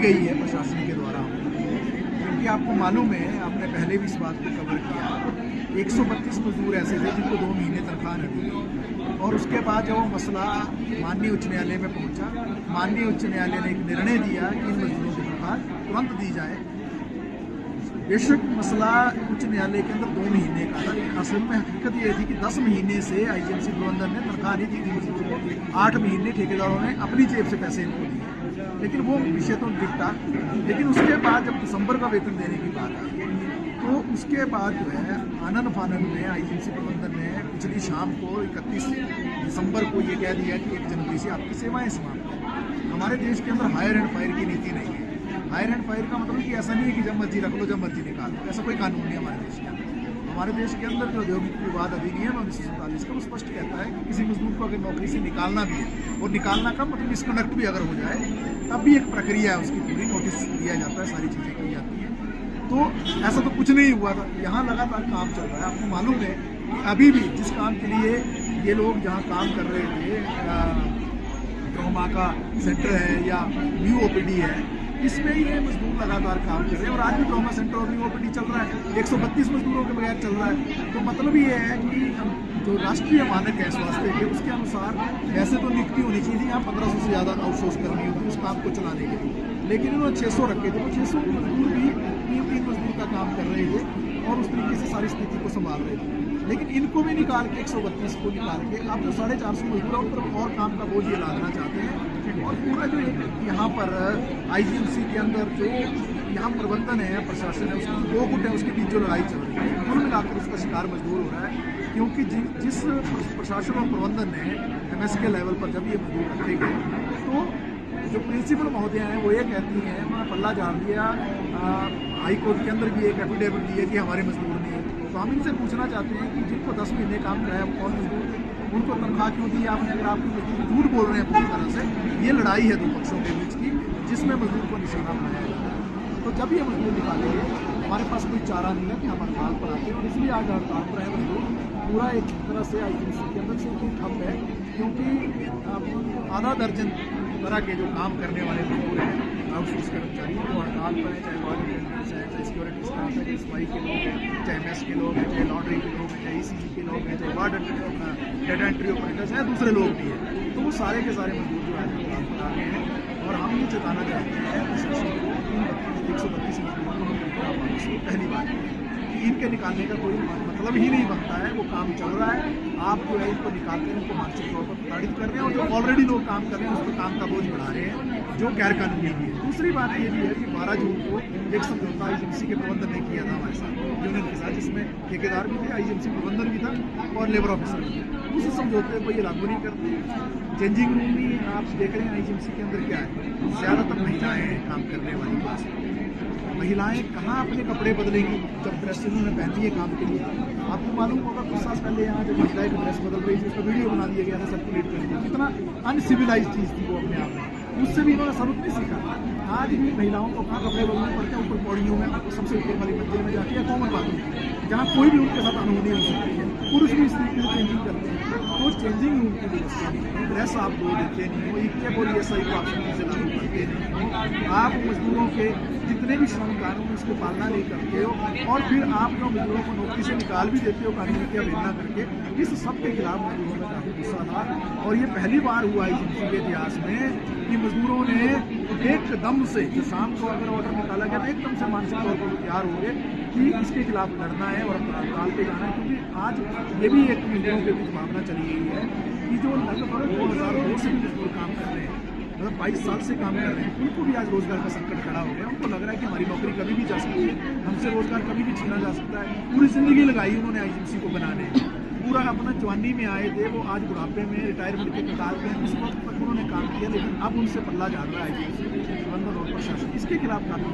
गई है प्रशासन के द्वारा, क्योंकि आपको मालूम है, आपने पहले भी इस बात को कवर किया, 132 मजदूर ऐसे थे जिनको 2 महीने तनख्वाह न दी, और उसके बाद जब वो मसला माननीय उच्च न्यायालय में पहुंचा, माननीय उच्च न्यायालय ने एक निर्णय दिया कि इन मजदूरों की तनख्वाह तुरंत दी जाए। बेशक मसला उच्च न्यायालय के अंदर 2 महीने का था, असल में हकीकत ये थी कि 10 महीने से आईजीएमसी प्रबंधन ने तनख्वाह नहीं दी थी मजदूरों को, 8 महीने ठेकेदारों ने अपनी जेब से पैसे इनको दिए, लेकिन वो विषय तो निपटा। लेकिन उसके बाद जब दिसंबर का वेतन देने की बात आई, तो उसके बाद जो है आनन फानन में आईजीएमसी प्रबंधन ने पिछली शाम को 31 दिसंबर को ये कह दिया कि 1 जनवरी से आपकी सेवाएं समाप्त हैं। हमारे देश के अंदर हायर एंड फायर की नीति नहीं है। हायर एंड फायर का मतलब कि ऐसा नहीं है कि जब मर्जी रख लो जब मर्जी निकाल लो, ऐसा कोई कानून नहीं हमारे देश के अंदर। हमारे देश के अंदर जो औद्योगिक विवाद अधिनियम 1947 का वो स्पष्ट कहता है कि किसी मजदूर को अगर नौकरी से निकालना भी है, और निकालना का मतलब मिसकंडक्ट भी अगर हो जाए तब भी एक प्रक्रिया है, उसकी पूरी नोटिस दिया जाता है, सारी चीज़ें की जाती हैं। तो ऐसा तो कुछ नहीं हुआ था, यहाँ लगातार काम चल रहा है। आपको मालूम है कि अभी भी जिस काम के लिए ये लोग जहाँ काम कर रहे थे, ट्रॉमा का सेंटर है या न्यू ओपीडी है, इसमें ये मजदूर लगातार काम कर रहे हैं, और आज भी ट्रॉमा सेंटर और न्यू ओपीडी चल रहा है, 132 मजदूरों के बगैर चल रहा है। तो मतलब ये है कि जो राष्ट्रीय मानक है स्वास्थ्य के, उसके अनुसार वैसे तो नियुक्ति होनी चाहिए थी, यहाँ 1500 से ज़्यादा आउटसोर्स करनी होती उस काम को चलाने के लिए, लेकिन उन्होंने 600 रखे थे। वो 600 मजदूर भी 3 मजदूर का काम कर रहे थे और उस तरीके से सारी स्थिति को संभाल रहे थे। लेकिन इनको भी निकाल के 132 को निकाल के आप जो 450 मजदूर उन पर और काम का बोझ ये लादना चाहते हैं। और पूरा जो यहाँ पर आईजीएमसी के अंदर जो यहाँ प्रबंधन है, प्रशासन है, उसकी 2 गुट है, उसके बीच जो लड़ाई चल रही है, कुल मिलाकर उसका शिकार मजदूर हो रहा है। क्योंकि जिस प्रशासन और प्रबंधन ने एमएस के लेवल पर जब ये मजदूर रखे गए, तो जो प्रिंसिपल महोदय हैं वो ये कहती हैं, उन्होंने पल्ला झाड़ दिया, हाई कोर्ट के अंदर भी एक एफिडेविट दी है कि हमारे मजदूर नहीं है। तो हम इनसे पूछना चाहते हैं कि जिनको 10 महीने काम कराया कौन मजदूर थे, उनको तनख्वाह क्यों दी आपने? अगर आप मजदूर झूठ बोल रहे हैं पूरी तरह से, ये लड़ाई है 2 पक्षों के बीच की, जिसमें मजदूर को निशाना बनाया जा रहा है। तो जब ये मजदूर निकालेंगे, हमारे पास कोई चारा नहीं है कि हम हड़ताल पर आते हैं, और इसलिए आज हड़ताल पर है मजदूर। पूरा एक तरह से आईजीएमसी के अंदर से ठप है, क्योंकि आधा दर्जन तरह के जो काम करने वाले मजदूर हैं, आउटसोर्स कर्मचारी, वो हड़ताल पर हैं, चाहे वार्ड अटेंडेंट्स हैं, चाहे सिक्योरिटी स्टाफ है, चाहे सफाई के लोग हैं, चाहे मेस के लोग हैं, चाहे लॉन्ड्री के लोग हैं, चाहे ईसीजी के लोग हैं, चाहे वार्ड डेटा एंट्री ऑपरेटर्स हैं, दूसरे लोग भी हैं। तो वो सारे के सारे मजदूर जो आज हड़ताल पर आ गए हैं, और हम ये चेताना चाहते हैं प्रशासन को 132 मजदूरों को पहली बात कि इनके निकालने का कोई मतलब ही नहीं बनता है। वो काम चल रहा है, आप जो है इनको निकाल कर इनको मानसिक तौर पर प्रताड़ित कर रहे हैं, और जो ऑलरेडी लोग काम कर रहे हैं उस पर काम का बोझ बढ़ा रहे हैं, जो गैर कानूनी भी है। दूसरी बात ये भी है कि 12 जून को एक समझौता आईजीएमसी के प्रबंधन ने किया था हमारे साथ, यूनियन के साथ, जिसमें ठेकेदार भी थे, आईजीएमसी प्रबंधन भी था और लेबर ऑफिसर भी थे। उस समझौते को ये लागू नहीं करते। चेंजिंग रूम भी आप देख रहे हैं आईजीएमसी के अंदर क्या है, ज़्यादातर महिलाएँ काम करने वाली बात। महिलाएं कहाँ अपने कपड़े बदलेंगी जब ड्रेस उन्होंने पहनी है काम के लिए? आपको मालूम होगा कुछ साल पहले यहाँ जब महिलाएं का ड्रेस बदल रही थी, उसका वीडियो बना दिया गया था, सर्कुलेट कर दिया। कितना अनसिविलाइज चीज़ थी वो अपने आप में, उससे भी इन्होंने सबक नहीं सीखा। आज भी महिलाओं को कहाँ कपड़े बदलने पड़ते हैं? ऊपर पौड़ियों में, सबसे ऊपर वाली मंजिल में जाके, या कॉमन बाथरूम, जहाँ कोई भी उनके साथ अनहोनी हो सकती है। पुरुष भी इस तरीके से चेंजिंग करते हैं, तो चेंजिंग रूम की व्यवस्था नहीं, ड्रेस आप दो देते नहीं हो, इक्के बोलिए सही को आप से लागू करते नहीं हो, आप मजदूरों के जितने भी श्रम कानून उसकी पालना नहीं करते हो, और फिर आप जो मजदूरों को नौकरी से निकाल भी देते हो कानूनी की अवहेलना करके। इस सब के खिलाफ मजदूरों में काफ़ी गुस्सा था, और ये पहली बार हुआ आईजीएमसी के इतिहास में कि मजदूरों ने एकदम से, जो शाम को अगर ऑर्डर निकाला गया तो एकदम से मानसिक तौर पर तैयार हो गए कि इसके खिलाफ लड़ना है और हड़ताल पे जाना है। क्योंकि आज ये भी एक मजदूरों के बीच भावना चली गई है कि जो लगभग 2002 से भी मजदूर काम कर रहे हैं, मतलब 22 साल से काम कर रहे हैं, उनको भी आज रोजगार का संकट खड़ा हो गया। उनको लग रहा है कि हमारी नौकरी कभी भी जा सकती है, हमसे रोजगार कभी भी छीना जा सकता है। पूरी जिंदगी लगाई उन्होंने आईजीएमसी को बनाने, पूरा अपना जवानी में आए थे, वो आज बुढ़ापे में रिटायरमेंट के कतार में, उस वक्त तक उन्होंने काम किया, लेकिन अब उनसे पल्ला झाड़ रहा है प्रबंधन और प्रशासन। इसके खिलाफ काफ़ी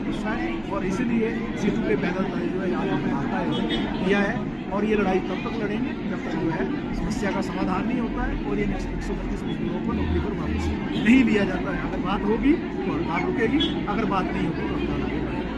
गुस्सा है, और इसीलिए सीटू पे पैदल जो है यहाँ आता है किया है। और ये लड़ाई तब तक लड़ेंगे जब तक जो है समस्या का समाधान नहीं होता है, और ये 132 मजदूरों को नौकरी पर वापस नहीं लिया जाता है। अगर बात होगी तो हड़ताल रुकेगी, अगर बात नहीं होगी तो हड़ताल आगे बढ़ेगी।